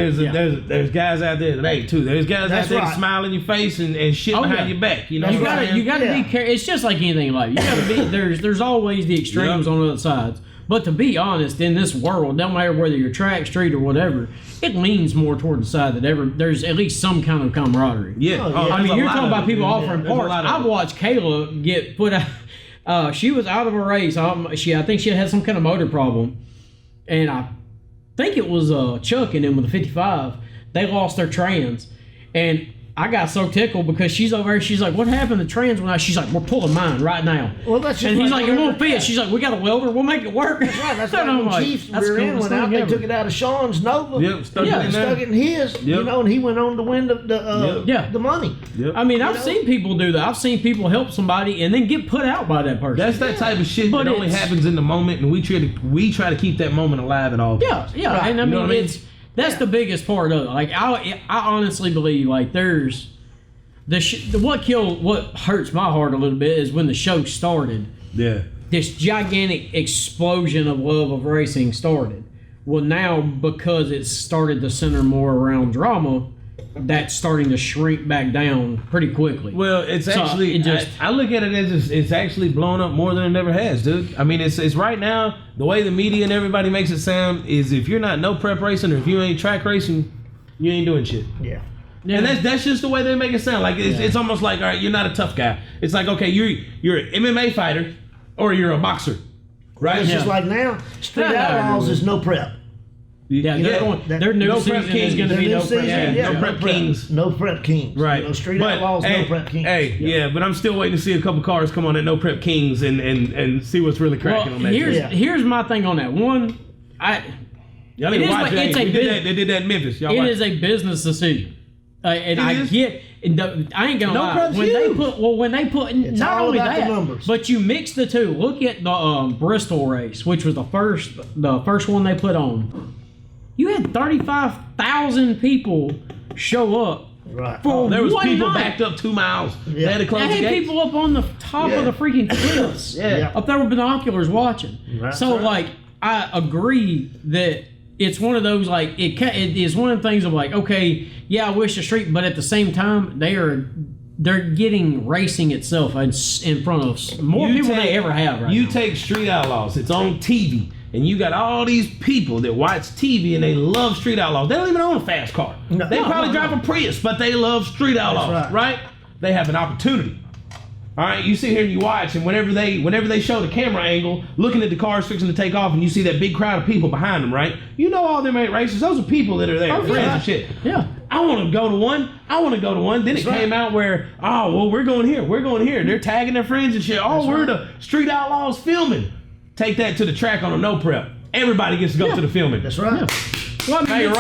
There's guys out there that ain't too. There's guys out there that smile in your face and shit behind your back. You gotta be careful. It's just like anything in life. You gotta be there's always the extremes on the other sides. But to be honest, in this world, no matter whether you're track, street, or whatever, it leans more toward the side that there's at least some kind of camaraderie. Yeah. I mean, you're talking about people offering parts. I've watched Kayla get put out. She was out of a race. I think she had some kind of motor problem. And I think it was Chuck and them with the 55. They lost their trans. And I got so tickled because she's over there. She's like, "What happened to trans?" She's like, "We're pulling mine right now." Well, that's just and he's like, "It won't fit." She's like, "We got a welder. We'll make it work." That's right. That's like when Chiefs rear end went out. They took it out of Sean's Nova. Yep. Stuck it in his. Yep. And he went on to win the money. Yep. I mean, I've seen people do that. I've seen people help somebody and then get put out by that person. That's that type of shit that only happens in the moment, and we try to keep that moment alive at all. Yeah. Right. And I mean, that's the biggest part of it. Like I honestly believe like there's. What hurts my heart a little bit is when the show started. Yeah. This gigantic explosion of love of racing started. Well, now because it's started to center more around drama, that's starting to shrink back down pretty quickly. Well, it's actually I look at it as it's actually blown up more than it ever has, dude. I mean, it's right now the way the media and everybody makes it sound is if you're not no prep racing or if you ain't track racing, you ain't doing shit. Yeah. Yeah. And that's just the way they make it sound. Like it's almost like, all right, you're not a tough guy. It's like, okay, you're an MMA fighter or you're a boxer, right? It's just like now, Street Outlaws is no prep. Their new season is going to be no prep. No prep kings. No prep kings. Right. Street Outlaws, no prep kings. Hey, but I'm still waiting to see a couple cars come on at no prep kings and see what's really cracking on that. Here's my thing on that. One, y'all need to watch that. They did that in Memphis. It is a business decision. And I ain't gonna lie. When they put it's not all only about that, the numbers. but you mix the two. Look at the Bristol race, which was the first one they put on. You had 35,000 people show up. Right. There was people night. backed up 2 miles. Yeah. They had to close the gates. People up on the top of the freaking cliffs. Up there with binoculars watching. That's so right. like I agree that. It's one of those like it is one of the things of like, okay, yeah, I wish the street, but at the same time they're getting racing itself in front of more people than they ever have right now. You take Street Outlaws, it's on TV, and you got all these people that watch TV and they love Street Outlaws. They don't even own a fast car. They probably drive a Prius, but they love Street Outlaws, right? They have an opportunity. All right, you sit here and you watch, and whenever they show the camera angle, looking at the cars fixing to take off, and you see that big crowd of people behind them, right? You know all them ain't racers. Those are people that are there, friends and shit. Yeah. I want to go to one. Then it came out where, we're going here. They're tagging their friends and shit. We're the Street Outlaws filming. Take that to the track on a no prep. Everybody gets to go to the filming. That's right. Yeah. Well, I mean,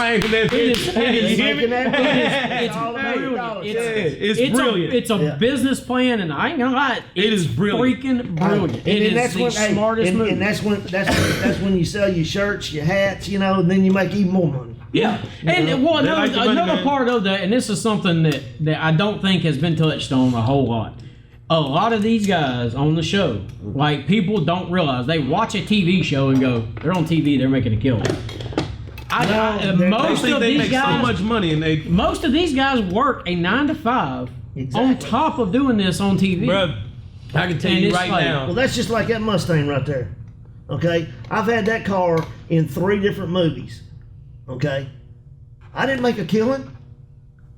it's brilliant. It's a business plan, and I ain't gonna lie, it is brilliant. Freaking brilliant. It is the smartest move. And that's when you sell your shirts, your hats, and then you make even more money. Yeah, and another part of that, and this is something that I don't think has been touched on a whole lot. A lot of these guys on the show, like people don't realize, they watch a TV show and go, they're on TV, they're making a killing. Most of these guys, so much money, and most of these guys work a 9 to 5 on top of doing this on TV. Bruh, I can tell you right now. Well, that's just like that Mustang right there. Okay, I've had that car in 3 different movies. Okay, I didn't make a killing.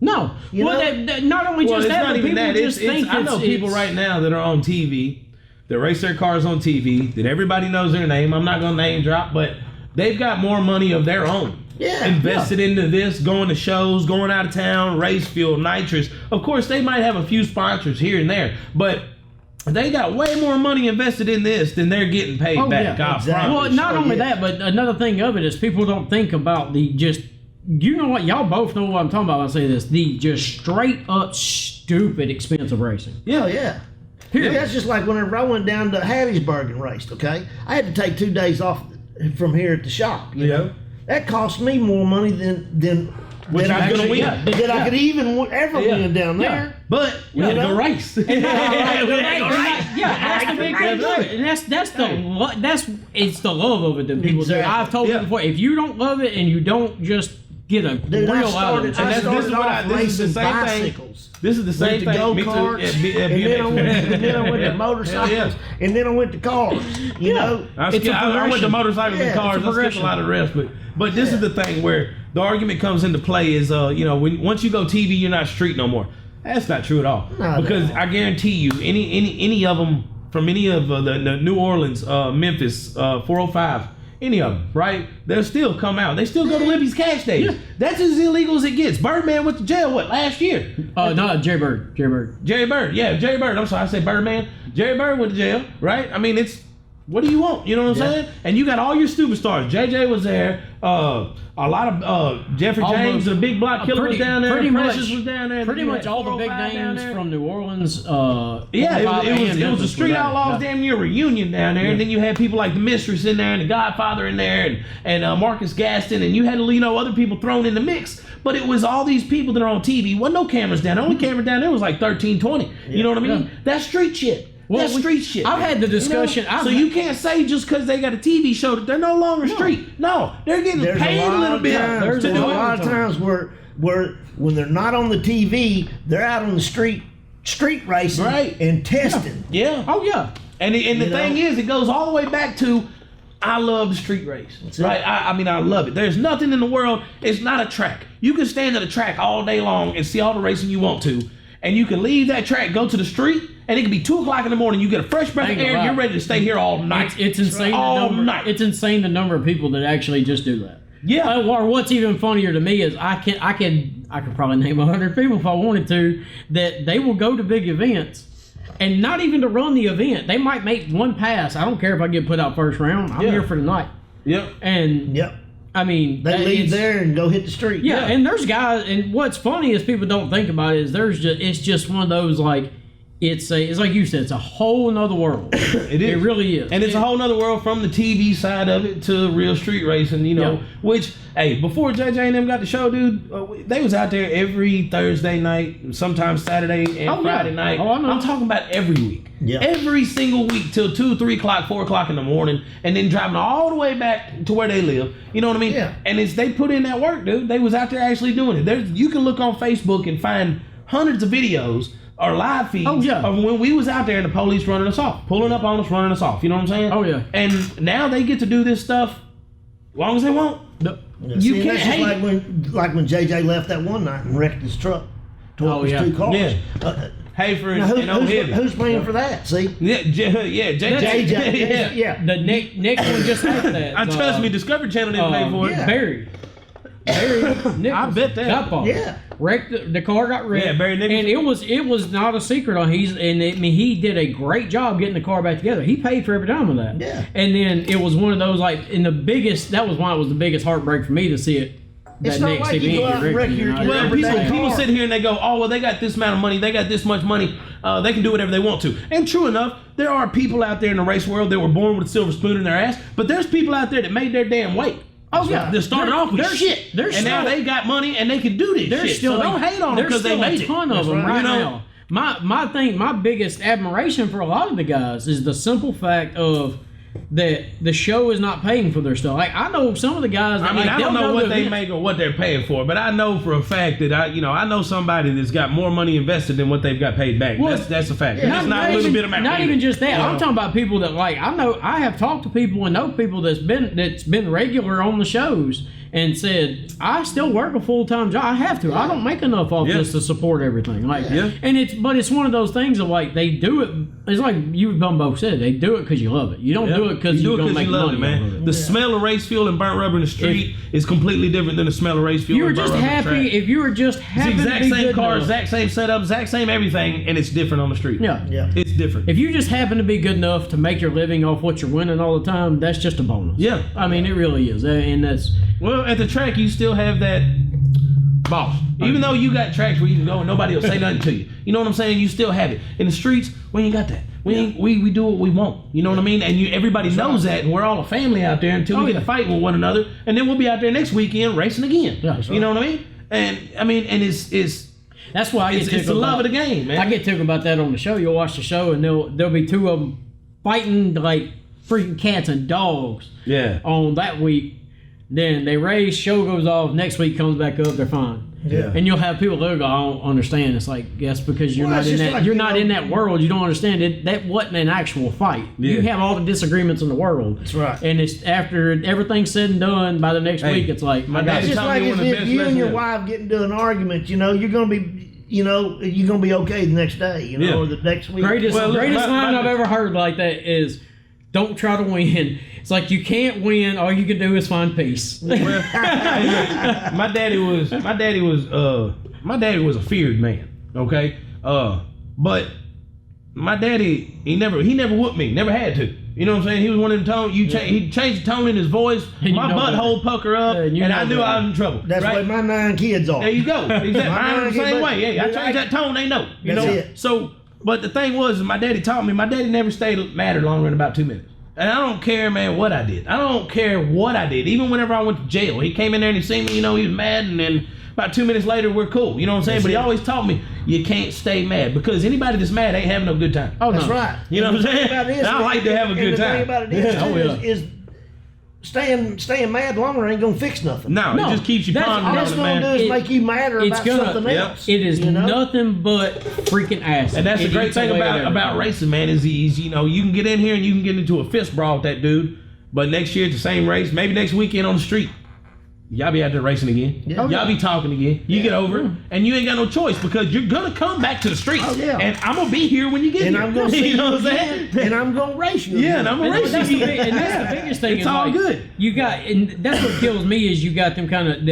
No, not only just that, but people just think I know people right now that are on TV, that race their cars on TV, that everybody knows their name. I'm not gonna name drop, but they've got more money of their own. Invested into this, going to shows, going out of town, race fuel, nitrous. Of course, they might have a few sponsors here and there, but they got way more money invested in this than they're getting paid back. Yeah, exactly. Well, not only that, but another thing of it is people don't think about the just. You know what? Y'all both know what I'm talking about when I say this. The just straight up stupid expensive racing. Yeah, yeah. That's just like whenever I went down to Hattiesburg and raced. Okay, I had to take 2 days off from here at the shop. You know, that cost me more money than I could even ever win down there. But we had to go race. That's the big thing of it. And it's the love of it that people do. I've told you before, if you don't love it and you don't just get a real out of it. This is the same thing. This is the same thing. Go-karts, and then I went to motorcycles, and then I went to cars. You know, I went to motorcycles and cars. I skipped a lot of the rest, but this is the thing where the argument comes into play is once you go TV, you're not street no more. That's not true at all. Because I guarantee you, any of them from any of the New Orleans, Memphis, 405. Any of them, right? They'll still come out. They still go to Libby's cash days. Yeah. That's as illegal as it gets. Birdman went to jail, last year? No, Jerry Bird. Jerry Bird, yeah, Jerry Bird. I'm sorry, I say Birdman. Jerry Bird went to jail, right? I mean, what do you want? You know what I'm saying? And you got all your superstars. JJ was there. A lot of Jeffrey James, the Big Block Killer was down there. Precious was down there. Pretty much all the big names from New Orleans. It was a Street Outlaws damn near reunion down there. And then you had people like the Mistress in there and the Godfather in there and Marcus Gaston. And you had other people thrown in the mix. But it was all these people that are on TV. Wasn't no cameras down there. The only camera down there was like 13, 20. You know what I mean? Yeah. That's street shit. That's street shit. I've had the discussion. So you can't say just because they got a TV show that they're no longer street. No, they're getting paid a little bit. There's a lot of times where when they're not on the TV, they're out on the street racing and testing. Yeah. Oh yeah. And the thing is, it goes all the way back to I love the street race. Right? I love it. There's nothing in the world. It's not a track. You can stand at a track all day long and see all the racing you want to, and you can leave that track, go to the street. And it can be 2:00 in the morning. You get a fresh breath of air. You're ready to stay here all night. It's insane. All night. It's insane the number of people that actually just do that. Yeah. Or what's even funnier to me is I could probably name 100 people if I wanted to that they will go to big events and not even to run the event. They might make one pass. I don't care if I get put out first round. I'm here for the night. Yep. And I mean, they leave there and go hit the street. Yeah. And there's guys. And what's funny is people don't think about it is it's just one of those like. It's like you said, it's a whole nother world. It is. It really is. And it's a whole nother world from the TV side of it to real street racing, which, hey, before JJ and them got the show, dude, they was out there every Thursday night, sometimes Saturday and Friday night. Oh, I know. I'm talking about every week. Yeah. Every single week till 2, 3 o'clock, 4 o'clock in the morning, and then driving all the way back to where they live. You know what I mean? Yeah. And they put in that work, dude. They was out there actually doing it. You can look on Facebook and find hundreds of videos or live feeds of when we was out there and the police running us off, pulling up on us, running us off. You know what I'm saying? Oh, yeah. And now they get to do this stuff as long as they want. No. You can't hate like when JJ left that one night and wrecked his truck. Tore his 2 cars. Yeah. Hafer who's paying for that? See? Yeah, JJ. Yeah. The Nick one just like that. Trust me, Discovery Channel didn't pay for it. Yeah. Barry Nichols. I bet that. Yeah. Wrecked the car got wrecked. Yeah, Barry Nichols. And it was not a secret on he did a great job getting the car back together. He paid for every time of that. Yeah. And then it was one of those that was why it was the biggest heartbreak for me to see it. It's not like you go out and wreck your people sit here and they go, oh, well, they got this amount of money, they got this much money, they can do whatever they want to. And true enough, there are people out there in the race world that were born with a silver spoon in their ass, but there's people out there that made their damn weight. Oh yeah, they started off with shit, and now they got money and they can do this shit. So don't hate on them because they made it. There's still a ton of them right now. My biggest admiration for a lot of the guys is the simple fact of that the show is not paying for their stuff. Like I know some of the guys. That, I don't know what they make or what they're paying for, but I know for a fact that I know somebody that's got more money invested than what they've got paid back. Well, that's a fact. Yeah, it's not a little bit of money. Not even just that. I'm talking about people that I have talked to people and know people that's been regular on the shows and said, I still work a full-time job. I have to. I don't make enough off this to support everything. And it's one of those things of they do it. It's like you both said, they do it because you love it. You don't do it because you're going to make money. Man. The smell of race fuel and burnt rubber in the street is completely different than the smell of race fuel and burnt rubber in the track. If you were just happy it's the exact same car, enough. exact same setup, exact same everything, and it's different on the street. Yeah. It's different. If you just happen to be good enough to make your living off what you're winning all the time, that's just a bonus. Yeah. I mean, it really is. And that's... Well, at the track, you still have that boss. Even though you got tracks where you can go and nobody will say nothing to you. You know what I'm saying? You still have it. In the streets, we ain't got that. We do what we want. You know what I mean? And everybody knows that, and we're all a family out there until we get to fight with one another, and then we'll be out there next weekend racing again. Yeah, you know what I mean? And it's that's why I get tickled. It's the love of the game, man. I get tickled about that on the show. You'll watch the show, and there'll be two of them fighting like freaking cats and dogs. Yeah. On that week, then they race, show goes off. Next week comes back up, they're fine. Yeah. And you'll have people that go, I don't understand. It's like, yes, because you're not in that. You're not in that world. You don't understand it. That wasn't an actual fight. Yeah. You have all the disagreements in the world. That's right. And it's after everything's said and done. By the next week, it's like it's just like if you and your wife get into an argument. You're gonna be. You're gonna be okay the next day. Or the next week. Greatest line I've ever heard like that is, "Don't try to win." It's like you can't win. All you can do is find peace. Well, my daddy was a feared man. Okay, but my daddy he never whooped me. Never had to. You know what I'm saying? He was one of them he changed the tone in his voice. My butthole pucker up, and I knew I was in trouble. That's the way my 9 kids are. There you go. Exactly. I'm the same way. Hey, I changed that tone. They know. That's it. So, but the thing was, my daddy taught me. My daddy never stayed mad longer than about 2 minutes. And I don't care, man, what I did. I don't care what I did. Even whenever I went to jail, he came in there and he seen me, he was mad, and then about 2 minutes later, we're cool. You know what I'm saying? But he always taught me, you can't stay mad, because anybody that's mad ain't having no good time. Oh, that's right. You know what I'm saying? And I like to have a good time. The thing about it is staying mad longer ain't gonna fix nothing. No, it just keeps you pondering on it, man. All it's gonna do is make you madder about something else. It is nothing but freaking ass. And that's the great thing about racing, man, is you can get in here and you can get into a fist brawl with that dude, but next year it's the same race, maybe next weekend on the street, y'all be out there racing again. Yeah. Y'all be talking again. You get over it, and you ain't got no choice, because you're gonna come back to the streets. Oh, yeah. And I'm gonna be here when you get and here. I'm gonna see you know what I'm saying? And I'm gonna race you. Yeah, and I'm gonna race you. And that's the biggest thing. It's all good. You got, and that's what kills me is you got them kind of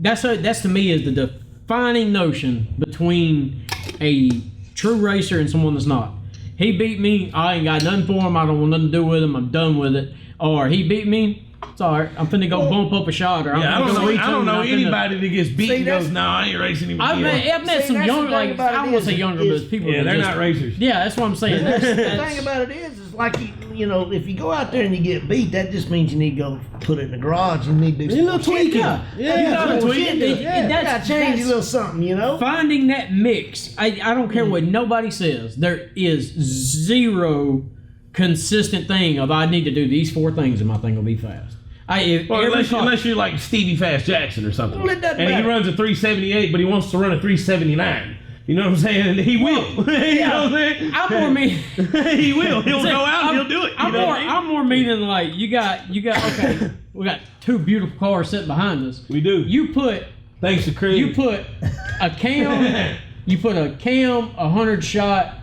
that's to me is the defining notion between a true racer and someone that's not. He beat me. I ain't got nothing for him. I don't want nothing to do with him. I'm done with it. Or he beat me. It's all right. I'm finna go bump up a shot, or I don't know anybody that gets beat and goes, "No, I ain't racing anymore." I've met some younger, I won't say younger, but people. Yeah, they're not racers. Yeah, that's what I'm saying. The thing about it is like if you go out there and you get beat, that just means you need to go put it in the garage. You need to do a little tweaking. Yeah, tweaking. That's change a little something. Finding that mix. I don't care what nobody says. There is zero consistent thing of I need to do these 4 things and my thing will be fast. Unless you're like Stevie Fast Jackson or something, and he runs a 378, but he wants to run a 379. You know what I'm saying? And he will. You know what I'm saying? I'm more mean. He will. He'll go out and he'll do it. I'm more mean than like you got. Okay, we got 2 beautiful cars sitting behind us. We do. Thanks to Craig. You put a cam. You put a cam, 100-shot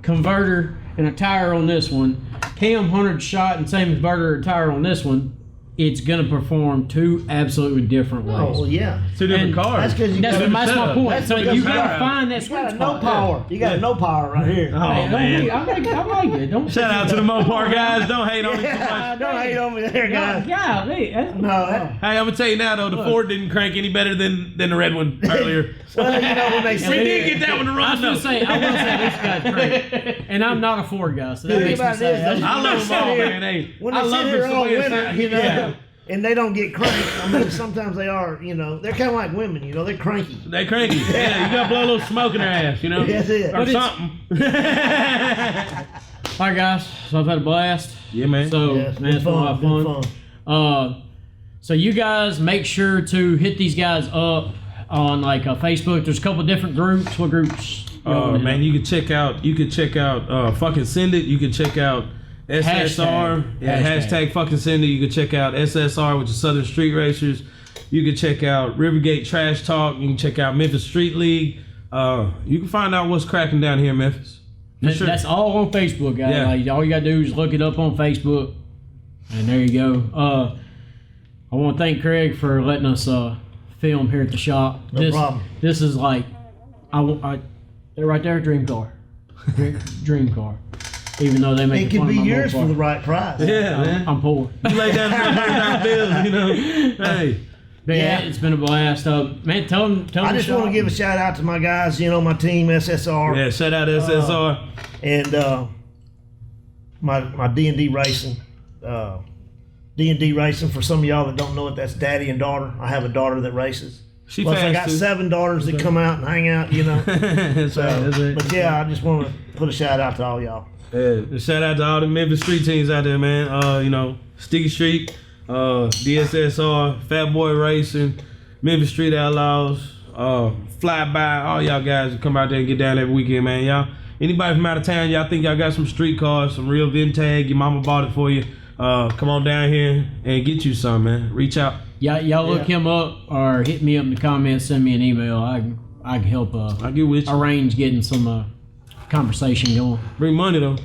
converter, and a tire on this one. Cam 100-shot and same converter and tire on this one. It's gonna perform 2 absolutely different ways. Oh yeah, 2 different cars. That's my point. So you gotta find that sweet spot. No power. You got no power right here. Oh man, I like it. Don't shout out to the Mopar guys. Don't hate on me too much. Don't hate on me there, guys. Hey, I'm gonna tell you now though, the Ford didn't crank any better than the red one earlier. Well, when they we did get that one to run. I was gonna say this guy's crank, and I'm not a Ford guy, so that makes me sad. I love them all, man. Hey, when they sit here all winter, and they don't get cranked. I mean, sometimes they are, they're kind of like women, they're cranky. They're cranky. Yeah, you got to blow a little smoke in their ass, That's it. Or something. All right, guys. So I've had a blast. Yeah, man. So, it's man, it's been a lot of fun. So you guys make sure to hit these guys up on like Facebook. There's a couple different groups. What groups? Man, you can check out fucking Send It. You can check out SSR. Hashtag fucking Send It. You can check out SSR, which is Southern Street Racers. You can check out Rivergate Trash Talk. You can check out Memphis Street League. You can find out what's cracking down here in Memphis. That's all on Facebook, guys. Yeah. Like, all you gotta do is look it up on Facebook, and there you go. I want to thank Craig for letting us film here at the shop. No problem. This is like, they're right there, dream car. Dream car. Even though they make it could be yours for the right price. Yeah, man. I'm poor. You lay down $100 bills, you know. Hey. Yeah, it's been a blast. Man, tell them. I just want to give a shout out to my guys, my team, SSR. Yeah, shout out to SSR. And my D&D Racing. D&D Racing, for some of y'all that don't know it, that's daddy and daughter. I have a daughter that races. Plus, I got 7 daughters that come out and hang out, That's right. But yeah, I just want to put a shout out to all y'all. Yeah, shout out to all the Memphis Street teams out there, man. Sticky Street, DSSR, Fat Boy Racing, Memphis Street Outlaws, Fly By, all y'all guys that come out there and get down every weekend, man. Y'all, anybody from out of town, y'all think y'all got some street cars, some real vintage, your mama bought it for you, come on down here and get you some, man. Reach out. Y'all look him up or hit me up in the comments, send me an email. I can help I'll get with you. arrange getting some conversation going. Bring money, though.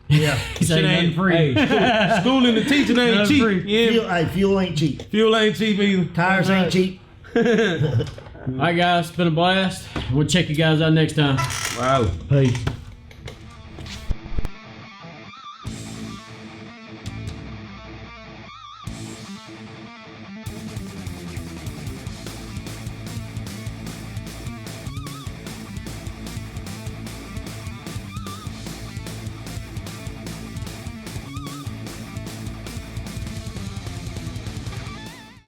Yeah. Shit ain't free. Hey, school and the teaching ain't cheap. Yeah. Fuel ain't cheap. Fuel ain't cheap either. Tires ain't cheap. All right, guys. It's been a blast. We'll check you guys out next time. Wow. Peace.